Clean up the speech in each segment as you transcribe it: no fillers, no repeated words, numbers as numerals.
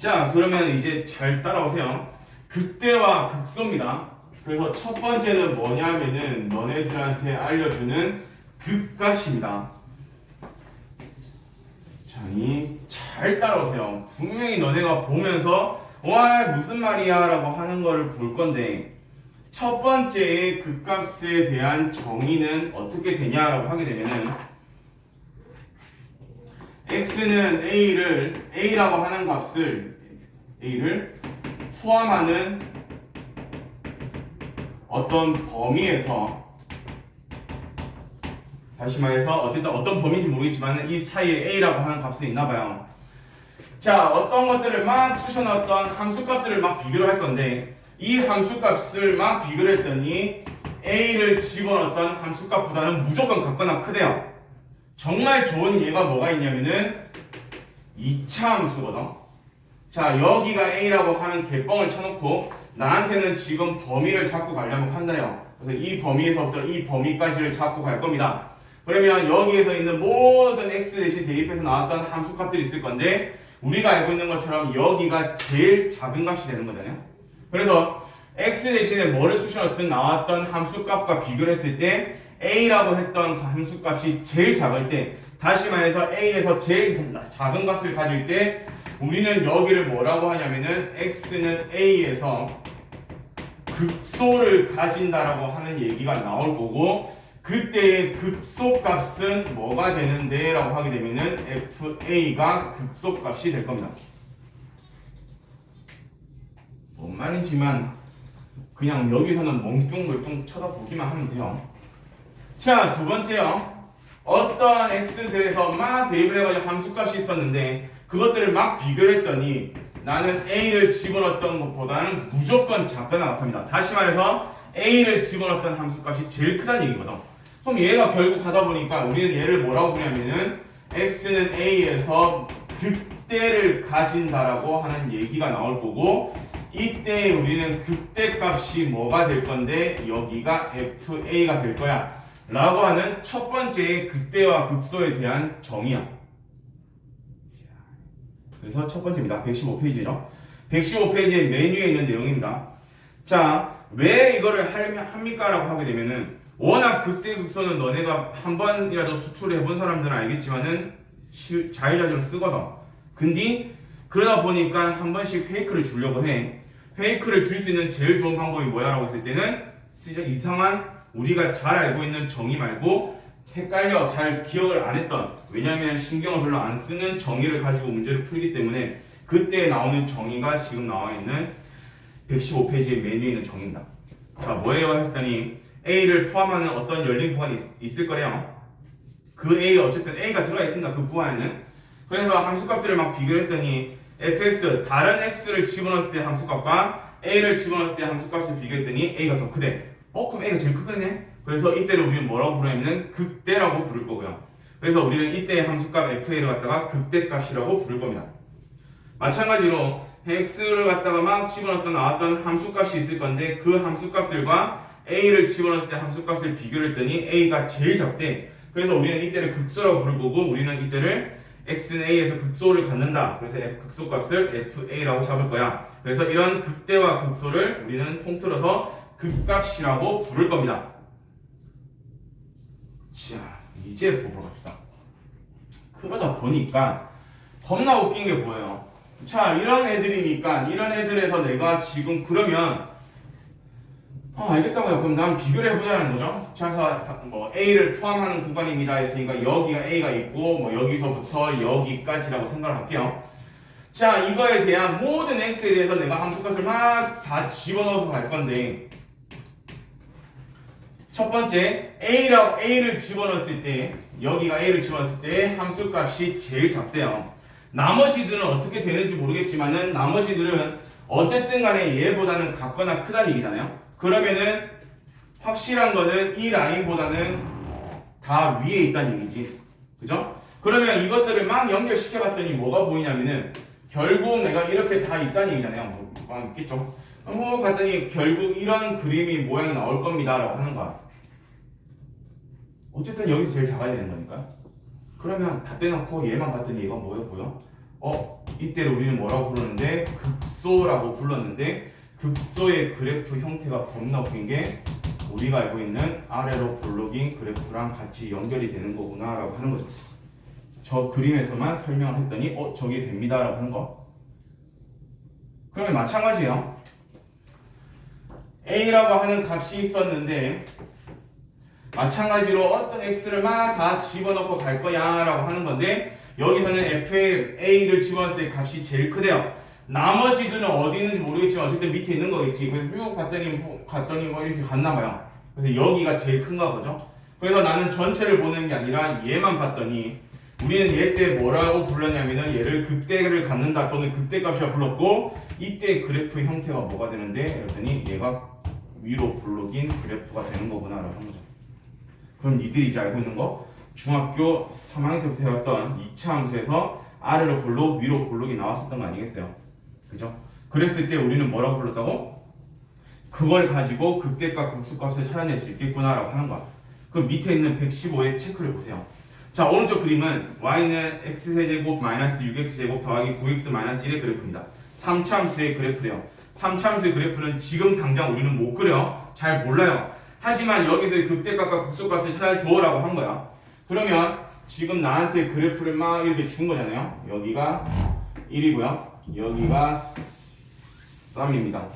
자, 그러면 이제 잘 따라오세요. 극대와 극소입니다. 그래서 첫 번째는 뭐냐면은 너네들한테 알려주는 극값입니다. 자, 잘 따라오세요. 분명히 너네가 보면서 와 무슨 말이야 라고 하는 거를 볼 건데 첫 번째의 극값에 대한 정의는 어떻게 되냐라고 하게 되면은 x는 a라고 하는 값을 a를 포함하는 어떤 범위에서 다시 말해서 어쨌든 어떤 범위인지 모르겠지만 이 사이에 a라고 하는 값이 있나봐요. 자, 어떤 것들을 막 쑤셔넣었던 함수값들을 막 비교를 할 건데 이 함수값을 막 비교를 했더니 a를 집어넣었던 함수값보다는 무조건 같거나 크대요. 정말 좋은 예가 뭐가 있냐면은 2차 함수거든. 자, 여기가 a라고 하는 개뻥을 쳐놓고 나한테는 지금 범위를 잡고 가려고 한다요. 그래서 이 범위에서부터 이 범위까지를 잡고 갈 겁니다. 그러면 여기에서 있는 모든 x 대신 대입해서 나왔던 함수값들이 있을 건데 우리가 알고 있는 것처럼 여기가 제일 작은 값이 되는 거잖아요. 그래서 x 대신에 뭐를 쑤셔넣든 나왔던 함수값과 비교를 했을 때 a라고 했던 함수값이 제일 작을 때 다시 말해서 a에서 제일 작은 값을 가질 때 우리는 여기를 뭐라고 하냐면은 x는 a에서 극소를 가진다라고 하는 얘기가 나올 거고 그때의 극소값은 뭐가 되는데 라고 하게 되면은 fa가 극소값이 될 겁니다. 뭔 말이지만 그냥 여기서는 멍뚱멀뚱 쳐다보기만 하면 돼요. 자, 두 번째요. 어떤 x들에서 막 대입을 해가지고 함수값이 있었는데 그것들을 막 비교를 했더니 나는 a를 집어넣었던 것보다는 무조건 작거나 같습니다. 다시 말해서 a를 집어넣었던 함수값이 제일 크다는 얘기거든. 그럼 얘가 결국 하다 보니까 우리는 얘를 뭐라고 부르냐면은 x는 a에서 극대를 가진다라고 하는 얘기가 나올 거고 이때 우리는 극대값이 뭐가 될 건데 여기가 fa가 될 거야 라고 하는 첫 번째의 극대와 극소에 대한 정의야. 그래서 첫 번째입니다. 115페이지죠. 115페이지의 맨 위에 있는 내용입니다. 자, 왜 이거를 합니까? 라고 하게 되면은 워낙 극대 극소는 너네가 한 번이라도 수출을 해본 사람들은 알겠지만은 자유자재로 쓰거든. 근데 그러다 보니까 한 번씩 페이크를 주려고 해. 페이크를 줄 수 있는 제일 좋은 방법이 뭐야라고 했을 때는 이상한 우리가 잘 알고 있는 정의 말고 헷갈려 잘 기억을 안 했던 왜냐하면 신경을 별로 안 쓰는 정의를 가지고 문제를 풀기 때문에 그때 나오는 정의가 지금 나와 있는 115페이지의 맨 위에 있는 정의입니다. 자, 뭐예요 했더니 A를 포함하는 어떤 열린 구간이 있을 거래요. 그 A 어쨌든 A가 들어가 있습니다. 그 구간에는. 그래서 함수값들을 막 비교했더니 fx 다른 x를 집어넣었을 때 함수값과 a를 집어넣었을 때 함수값을 비교했더니 a가 더 크대. 그럼 a가 제일 크겠네. 그래서 이때를 우리는 뭐라고 부르냐면 극대라고 부를 거고요. 그래서 우리는 이때의 함수값 fa를 갖다가 극대값이라고 부를 겁니다. 마찬가지로 x를 갖다가 막 집어넣었던 나왔던 함수값이 있을 건데 그 함수값들과 a를 집어넣었을 때 함수값을 비교를 했더니 a가 제일 작대. 그래서 우리는 이때를 극소라고 부를 거고 우리는 이때를 x는 a에서 극소를 갖는다. 그래서 극소값을 fa라고 잡을 거야. 그래서 이런 극대와 극소를 우리는 통틀어서 극값이라고 부를 겁니다. 자, 이제 보러 갑시다. 그러다 보니까 겁나 웃긴 게 보여요. 자, 이런 애들이니까 이런 애들에서 내가 지금 그러면 알겠다고요. 그럼 난 비교를 해보자는 거죠. 자, 뭐 A를 포함하는 구간입니다 했으니까 여기가 A가 있고 뭐 여기서부터 여기까지라고 생각을 할게요. 자, 이거에 대한 모든 X에 대해서 내가 함수값을 막 다 집어넣어서 갈 건데 첫 번째 A를 집어넣었을 때 여기가 A를 집어넣었을 때 함수값이 제일 작대요. 나머지들은 어떻게 되는지 모르겠지만은 나머지들은 어쨌든 간에 얘보다는 같거나 크다는 얘기잖아요. 그러면은 확실한 거는 이 라인보다는 다 위에 있다는 얘기지. 그죠? 그러면 이것들을 막 연결시켜 봤더니 뭐가 보이냐면은 결국 내가 이렇게 다 있다는 얘기잖아요. 뭐 있겠죠? 갔더니 결국 이런 그림이 모양이 나올 겁니다 라고 하는 거야. 어쨌든 여기서 제일 작아야 되는 거니까. 그러면 다 떼놓고 얘만 봤더니 얘가 뭐야 보여? 이때를 우리는 뭐라고 부르는데 극소라고 불렀는데 극소의 그래프 형태가 겁나 웃긴 게 우리가 알고 있는 아래로 볼록인 그래프랑 같이 연결이 되는 거구나 라고 하는 거죠. 저 그림에서만 설명을 했더니 저게 됩니다 라고 하는 거. 그러면 마찬가지예요. A라고 하는 값이 있었는데 마찬가지로 어떤 X를 막 다 집어넣고 갈 거야 라고 하는 건데 여기서는 F에 A를 집어넣었을 때 값이 제일 크대요. 나머지들은 어디 있는지 모르겠지만 어쨌든 밑에 있는 거겠지. 그래서 쭉 갔더니 뭐 이렇게 갔나 봐요. 그래서 여기가 제일 큰가 보죠. 그래서 나는 전체를 보는 게 아니라 얘만 봤더니 우리는 얘 때 뭐라고 불렀냐면은 얘를 극대를 갖는다 또는 극대값이라 불렀고 이때 그래프 형태가 뭐가 되는데 그랬더니 얘가 위로 볼록인 그래프가 되는 거구나 라고 한 거죠. 그럼 니들이 이제 알고 있는 거 중학교 3학년 때부터 해왔던 2차 함수에서 아래로 볼록 위로 볼록이 나왔었던 거 아니겠어요? 그죠? 그랬을 때 우리는 뭐라고 불렀다고? 그걸 가지고 극대값 극소값을 찾아낼 수 있겠구나 라고 하는 거야. 그럼 밑에 있는 115의 체크를 보세요. 자, 오른쪽 그림은 y는 x세제곱 마이너스 6x제곱 더하기 9x 마이너스 1의 그래프입니다. 3차 함수의 그래프래요. 3차 함수의 그래프는 지금 당장 우리는 못 그려. 잘 몰라요. 하지만 여기서 극대값과 극소값을 찾아줘 라고 한 거야. 그러면 지금 나한테 그래프를 막 이렇게 준 거잖아요. 여기가 1이고요. 여기가 3입니다.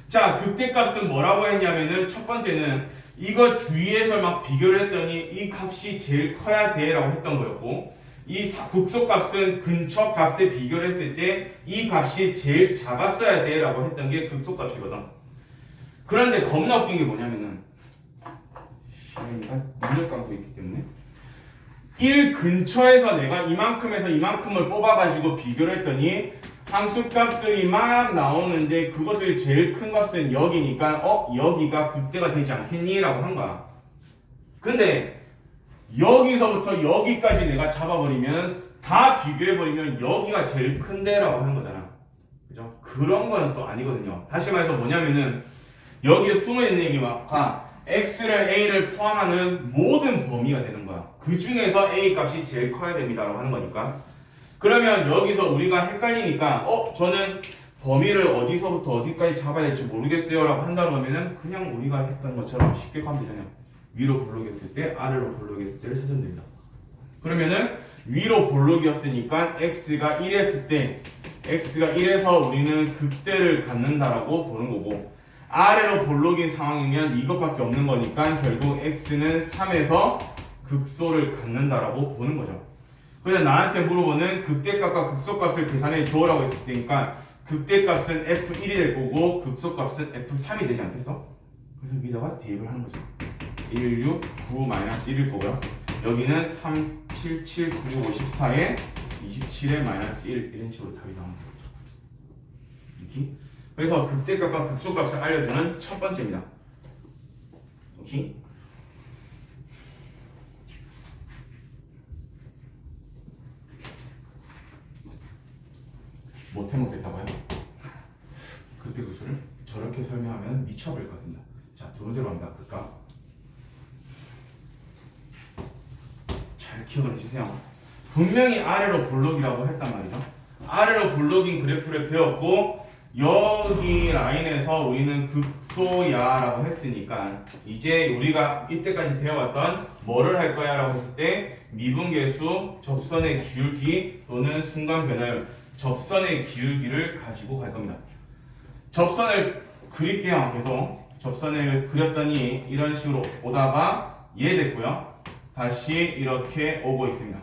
자, 극대값은 뭐라고 했냐면은 첫 번째는 이거 주위에서 막 비교를 했더니 이 값이 제일 커야 돼 라고 했던 거였고 이 극소값은 근처 값에 비교를 했을 때 이 값이 제일 작았어야 돼 라고 했던 게 극소값이거든. 그런데 겁나 웃긴 게 뭐냐면은 시간이가 눈을 감고 있기 때문에 1 근처에서 내가 이만큼에서 이만큼을 뽑아가지고 비교를 했더니 함수값들이 막 나오는데 그것들이 제일 큰 값은 여기니까 여기가 극대가 되지 않겠니? 라고 한 거야. 근데 여기서부터 여기까지 내가 잡아버리면 다 비교해버리면 여기가 제일 큰데 라고 하는 거잖아. 그죠? 그런 건 또 아니거든요. 다시 말해서 뭐냐면은 여기에 숨어있는 얘기가 x를 a를 포함하는 모든 범위가 되는 거야. 그 중에서 a 값이 제일 커야 됩니다 라고 하는 거니까. 그러면 여기서 우리가 헷갈리니까 저는 범위를 어디서부터 어디까지 잡아야 될지 모르겠어요 라고 한다고 하면은 그냥 우리가 했던 것처럼 쉽게 가면 되잖아요. 위로 볼록이었을 때 아래로 볼록이었을 때를 찾으면 됩니다. 그러면은 위로 볼록이었으니까 x가 1했을 때 x가 1에서 우리는 극대를 갖는다라고 보는 거고 아래로 볼록인 상황이면 이것밖에 없는 거니까 결국 x는 3에서 극소를 갖는다라고 보는 거죠. 그래서 나한테 물어보는 극대값과 극소값을 계산해 줘라고 했을 때니까 극대값은 f1이 될 거고 극소값은 f3이 되지 않겠어? 그래서 여기다가 대입을 하는 거죠. 1, 6, 9, 마이너스 1일 거고요. 여기는 3, 7, 7, 9, 6, 54에 27에 마이너스 1 이런 식으로 답이 나오는 거죠. 이렇게. 그래서 극대값과 극소값을 알려주는 첫 번째입니다. 오케이? 못 해먹겠다고요? 그때 구조를 저렇게 설명하면 미쳐버릴 것 같습니다. 자, 두 번째로 갑니다. 극값. 잘 기억을 해주세요. 분명히 아래로 볼록이라고 했단 말이죠. 아래로 볼록인 그래프를 배웠고 여기 라인에서 우리는 극소야라고 했으니까 이제 우리가 이때까지 배워왔던 뭐를 할 거야 라고 했을 때 미분계수, 접선의 기울기 또는 순간 변화율, 접선의 기울기를 가지고 갈 겁니다. 접선을 그릴게요. 계속 접선을 그렸더니 이런 식으로 오다가 이해됐고요. 다시 이렇게 오고 있습니다.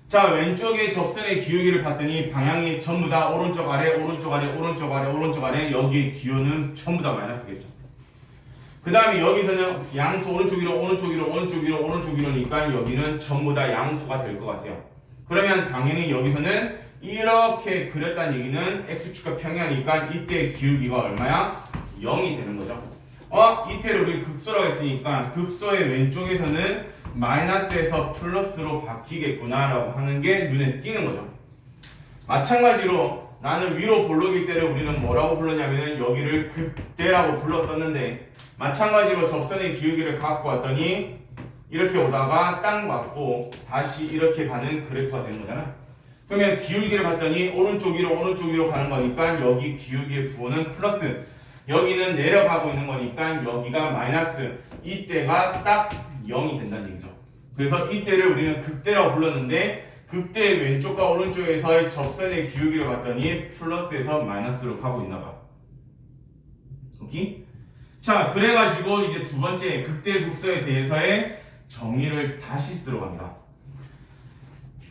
자, 왼쪽에 접선의 기울기를 봤더니 방향이 전부 다 오른쪽 아래, 오른쪽 아래, 오른쪽 아래, 오른쪽 아래. 여기의 기울은 전부 다 마이너스겠죠. 그 다음에 여기서는 양수 오른쪽 위로, 오른쪽 위로, 오른쪽 위로, 오른쪽 위로니까 여기는 전부 다 양수가 될 것 같아요. 그러면 당연히 여기서는 이렇게 그렸다는 얘기는 x축과 평행하니까 이때 기울기가 얼마야? 0이 되는 거죠. 이때를 우리 극소라고 했으니까 극소의 왼쪽에서는 마이너스에서 플러스로 바뀌겠구나 라고 하는 게 눈에 띄는 거죠. 마찬가지로 나는 위로 볼록일 때를 우리는 뭐라고 불렀냐면 여기를 극대라고 불렀었는데 마찬가지로 접선의 기울기를 갖고 왔더니 이렇게 오다가 딱 맞고 다시 이렇게 가는 그래프가 되는 거잖아. 그러면 기울기를 봤더니 오른쪽 위로 가는 거니까 여기 기울기의 부호는 플러스, 여기는 내려가고 있는 거니까 여기가 마이너스. 이때가 딱 0이 된다는 얘기죠. 그래서 이때를 우리는 극대라고 불렀는데 극대의 왼쪽과 오른쪽에서의 접선의 기울기를 봤더니 플러스에서 마이너스로 가고 있나 봐. 오케이? 자, 그래가지고 이제 두 번째 극대 국소에 대해서의 정의를 다시 쓰러 갑니다.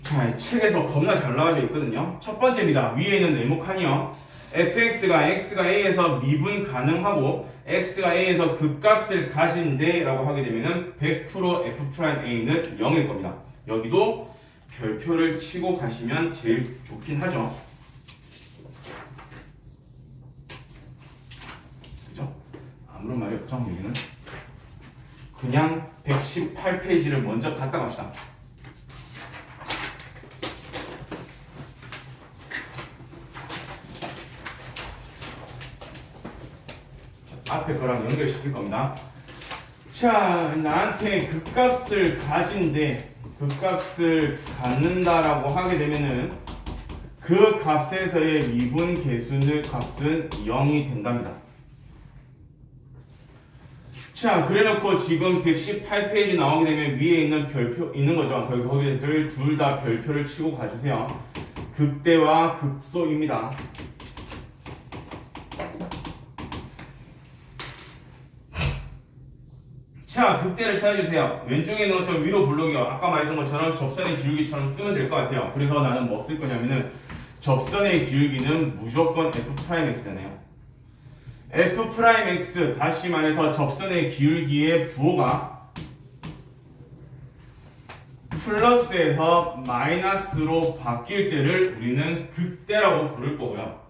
자, 이 책에서 겁나 잘 나와져 있거든요. 첫 번째입니다. 위에 있는 네모칸이요. fx가 x가 a에서 미분 가능하고 x가 a에서 극값을 가진대 라고 하게 되면은 100% f'a는 0일 겁니다. 여기도 별표를 치고 가시면 제일 좋긴 하죠. 그죠? 아무런 말이 없죠, 여기는. 그냥 118페이지를 먼저 갖다 갑시다. 앞에 거랑 연결시킬 겁니다. 자, 나한테 극값을 가진데 극값을 갖는다라고 하게 되면은 그 값에서의 미분 계수의 값은 0이 된답니다. 자, 그래놓고 지금 118페이지 나오게 되면 위에 있는 별표 있는 거죠. 거기를 둘 다 별표를 치고 가주세요. 극대와 극소입니다. 자, 극대를 찾아주세요. 왼쪽에 있는 것처럼 위로 블록이요. 아까 말했던 것처럼 접선의 기울기처럼 쓰면 될 것 같아요. 그래서 나는 뭐 쓸 거냐면은 접선의 기울기는 무조건 f'x잖아요. f'x, 다시 말해서 접선의 기울기의 부호가 플러스에서 마이너스로 바뀔 때를 우리는 극대라고 부를 거고요.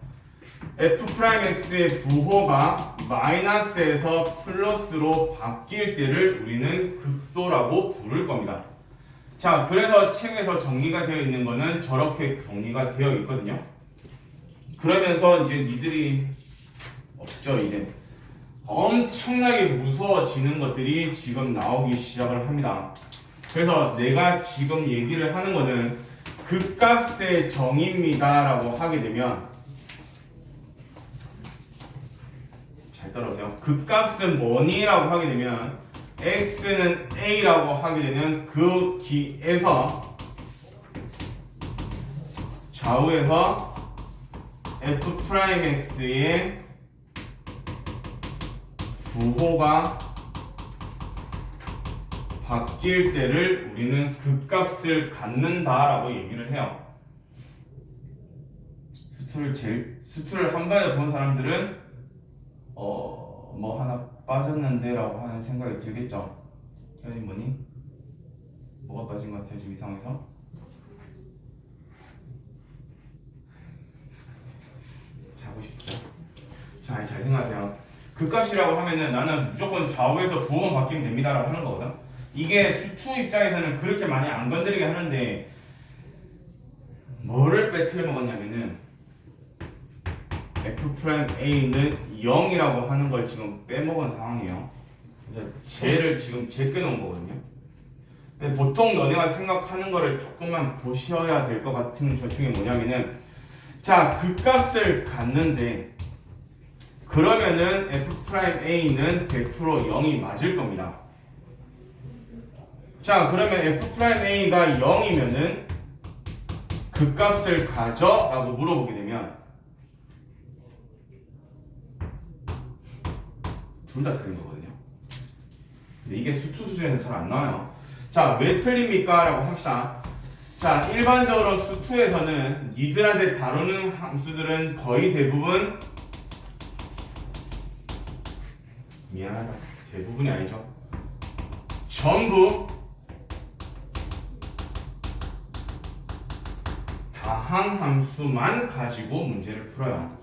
f'x의 부호가 마이너스에서 플러스로 바뀔 때를 우리는 극소라고 부를 겁니다. 자, 그래서 책에서 정리가 되어 있는 거는 저렇게 정리가 되어 있거든요. 그러면서 이제 니들이 없죠, 이제 엄청나게 무서워지는 것들이 지금 나오기 시작을 합니다. 그래서 내가 지금 얘기를 하는 거는 극값의 정의입니다 라고 하게 되면 잘 따라오세요. 극값은 뭐니? 라고 하게 되면 x는 a라고 하게 되는 그 기에서 좌우에서 f'x의 부호가 바뀔 때를 우리는 극값을 갖는다라고 얘기를 해요. 수투를 한 번에 본 사람들은 뭐 하나 빠졌는데라고 하는 생각이 들겠죠. 현이 뭐니? 뭐가 빠진 것 같아요, 지금 이 상황에서? 자고 싶죠? 자, 잘 생각하세요. 극값이라고 하면은 나는 무조건 좌우에서 부호만 바뀌면 됩니다라고 하는 거거든. 이게 수투 입장에서는 그렇게 많이 안 건드리게 하는데 뭐를 빼트려 먹었냐면은 f'a는 0이라고 하는 걸 지금 빼먹은 상황이에요. 그래서 쟤를 지금 제껴놓은 거거든요. 근데 보통 너네가 생각하는 거를 조금만 보셔야 될 것 같은 저 중에 뭐냐면은 자, 극값을 갖는데 그러면은 f'a는 100% 0이 맞을 겁니다. 자, 그러면 f'a가 0이면은 극값을 가져? 라고 물어보게 되면 둘 다 틀린 거거든요. 근데 이게 수투 수준에서 잘 안 나와요. 자, 왜 틀립니까? 라고 합시다. 자, 일반적으로 수투에서는 니들한테 다루는 함수들은 거의 대부분 미안하다. 대부분이 아니죠. 전부 다항함수만 가지고 문제를 풀어요.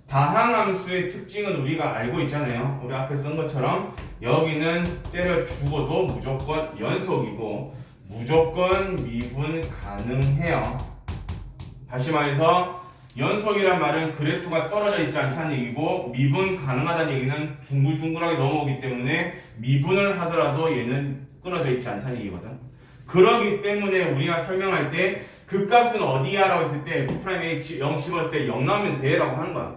다항함수의 특징은 우리가 알고 있잖아요. 우리 앞에 쓴 것처럼 여기는 때려 죽어도 무조건 연속이고 무조건 미분 가능해요. 다시 말해서 연속이란 말은 그래프가 떨어져 있지 않다는 얘기고 미분 가능하다는 얘기는 둥글둥글하게 넘어오기 때문에 미분을 하더라도 얘는 끊어져 있지 않다는 얘기거든. 그러기 때문에 우리가 설명할 때 극값은 어디야? 라고 했을 때 F'A 0 집었을 때 0 나오면 돼 라고 하는 거야.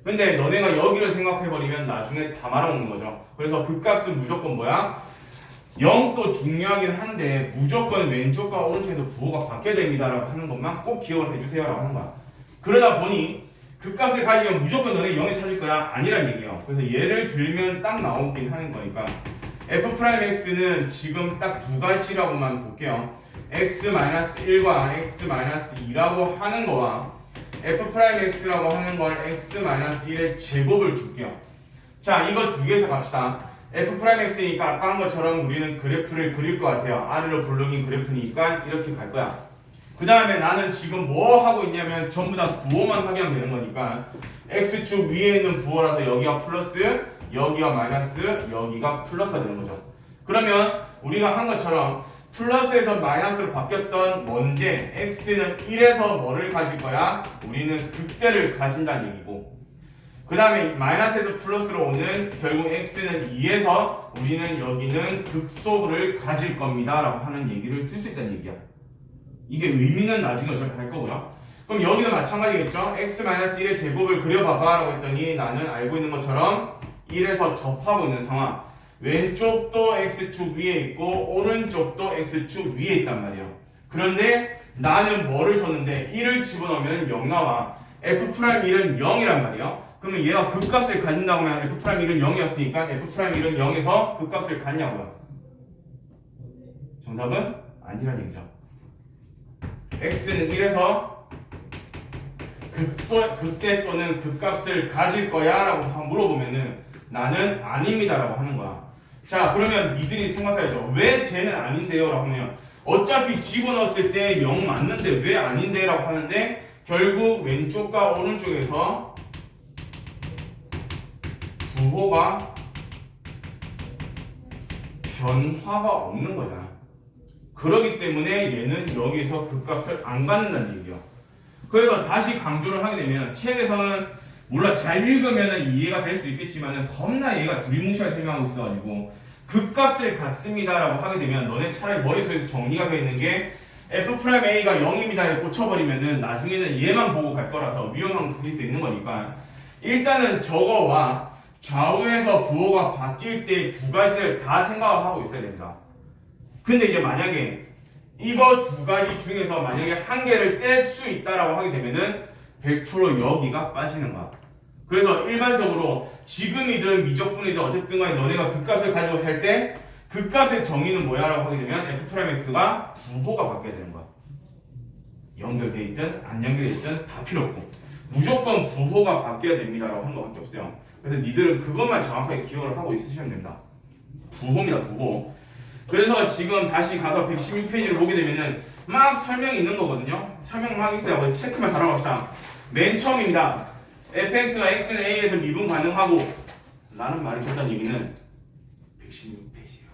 근데 너네가 여기를 생각해버리면 나중에 다 말아먹는 거죠. 그래서 극값은 무조건 뭐야? 0도 중요하긴 한데 무조건 왼쪽과 오른쪽에서 부호가 바뀌어야 됩니다 라고 하는 것만 꼭 기억을 해주세요 라고 하는 거야. 그러다 보니 극값을 가지면 무조건 너네 0에 찾을 거야? 아니란 얘기예요. 그래서 예를 들면 딱 나오긴 하는 거니까 F'X는 지금 딱 두 가지라고만 볼게요. X-1과 X-2라고 하는 거와 F'X라고 하는 걸 X-1의 제곱을 줄게요. 자, 이거 두 개에서 갑시다. F'X니까 아까 한 것처럼 우리는 그래프를 그릴 것 같아요. 아래로 볼록인 그래프니까 이렇게 갈 거야. 그 다음에 나는 지금 뭐 하고 있냐면 전부 다 부호만 확인하면 되는 거니까 X축 위에 있는 부호라서 여기가 플러스, 여기가 마이너스, 여기가 플러스가 되는 거죠. 그러면 우리가 한 것처럼 플러스에서 마이너스로 바뀌었던 문제 X는 1에서 뭐를 가질 거야? 우리는 극대를 가진다는 얘기고 그 다음에 마이너스에서 플러스로 오는 결국 X는 2에서 우리는 여기는 극소를 가질 겁니다 라고 하는 얘기를 쓸 수 있다는 얘기야. 이게 의미는 나중에 어차피 할 거고요. 그럼 여기도 마찬가지겠죠? X-1의 제곱을 그려봐봐 라고 했더니 나는 알고 있는 것처럼 1에서 접하고 있는 상황. 왼쪽도 X축 위에 있고 오른쪽도 X축 위에 있단 말이에요. 그런데 나는 뭐를 줬는데 1을 집어넣으면 0 나와. F'1은 0이란 말이에요. 그러면 얘가 극값을 갖는다고 하면 F'1은 0이었으니까 F'1은 0에서 극값을 갖냐고요. 정답은 아니란 얘기죠. X는 1에서 극대 또는 극값을 가질 거야 라고 물어보면은 나는 아닙니다 라고 하는 거야. 자, 그러면 니들이 생각해야죠. 왜 쟤는 아닌데요? 라고 하면 어차피 집어넣었을 때 0 맞는데 왜 아닌데? 라고 하는데 결국 왼쪽과 오른쪽에서 부호가 변화가 없는 거잖아. 그렇기 때문에 얘는 여기서 극값을 안 갖는다는 얘기야. 그래서 다시 강조를 하게 되면 책에서는 몰라 잘 읽으면 이해가 될 수 있겠지만 겁나 얘가 두리뭉실하게 설명하고 있어가지고 극값을 갖습니다 라고 하게 되면 너네 차라리 머릿속에서 정리가 되어 있는 게 F'A가 0입니다에 꽂혀버리면은 나중에는 얘만 보고 갈 거라서 위험한 케이스 있는 거니까 일단은 저거와 좌우에서 부호가 바뀔 때 두 가지를 다 생각을 하고 있어야 됩니다. 근데 이제 만약에 이거 두 가지 중에서 만약에 한 개를 뗄 수 있다라고 하게 되면은 100% 여기가 빠지는 거야. 그래서 일반적으로 지금이든 미적분이든 어쨌든 간에 너네가 극값을 가지고 할 때 극값의 정의는 뭐야 라고 하게 되면 F'X가 부호가 바뀌어야 되는 거야. 연결돼 있든 안 연결돼 있든 다 필요 없고 무조건 부호가 바뀌어야 됩니다 라고 하는 것밖에 없어요. 그래서 니들은 그것만 정확하게 기억을 하고 있으시면 됩니다. 부호입니다, 부호. 그래서 지금 다시 가서 116페이지를 보게 되면은 막 설명이 있는 거거든요. 설명 막 있어요. 그래서 체크만 달아봅시다. 맨 처음입니다. fx가 x는 a에서 미분 가능하고 라는 말이 있었다는 얘기는 116페이지예요.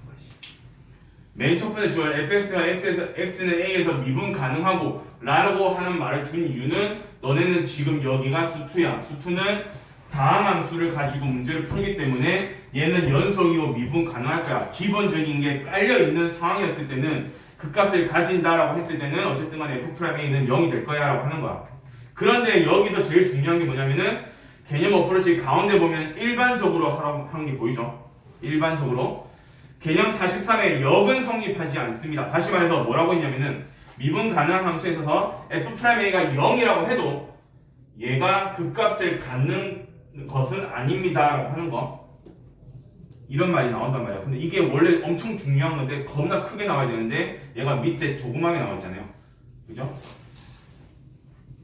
맨 첫 번째 주얼 fx가 x는 a에서 미분 가능하고 라고 하는 말을 준 이유는 너네는 지금 여기가 수투야. 수투는 다항 함수를 가지고 문제를 풀기 때문에 얘는 연속이고 미분 가능할 거야. 기본적인 게 깔려있는 상황이었을 때는 극값을 가진다라고 했을 때는 어쨌든 간에 F'A는 0이 될 거야 라고 하는 거야. 그런데 여기서 제일 중요한 게 뭐냐면은 개념 어프로치 가운데 보면 일반적으로 하라고 하는 게 보이죠? 일반적으로 개념 43에 역은 성립하지 않습니다. 다시 말해서 뭐라고 했냐면은 미분 가능한 함수에 있어서 F'A가 0이라고 해도 얘가 극값을 갖는 것은 아닙니다 라고 하는 거 이런 말이 나온단 말이야. 근데 이게 원래 엄청 중요한 건데 겁나 크게 나와야 되는데 얘가 밑에 조그맣게 나와 있잖아요. 그죠?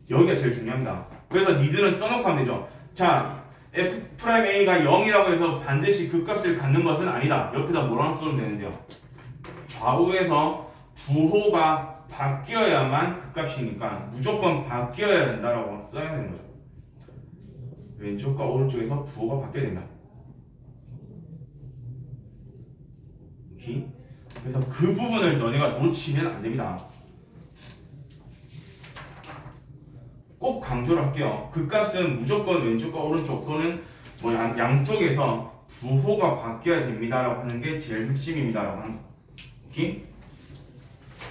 여기가 제일 중요합니다. 그래서 니들은 써놓고 하면 되죠. 자, F'A가 0이라고 해서 반드시 극값을 갖는 것은 아니다. 옆에다 뭐라고 써면 되는데요. 좌우에서 부호가 바뀌어야만 극값이니까 무조건 바뀌어야 된다라고 써야 되는 거죠. 왼쪽과 오른쪽에서 부호가 바뀌어야 된다. 오케이? 그래서 그 부분을 너네가 놓치면 안 됩니다. 꼭 강조를 할게요. 극값은 무조건 왼쪽과 오른쪽 또는 뭐 양쪽에서 부호가 바뀌어야 됩니다라고 하는 게 제일 핵심입니다라고 하는 거. 오케이?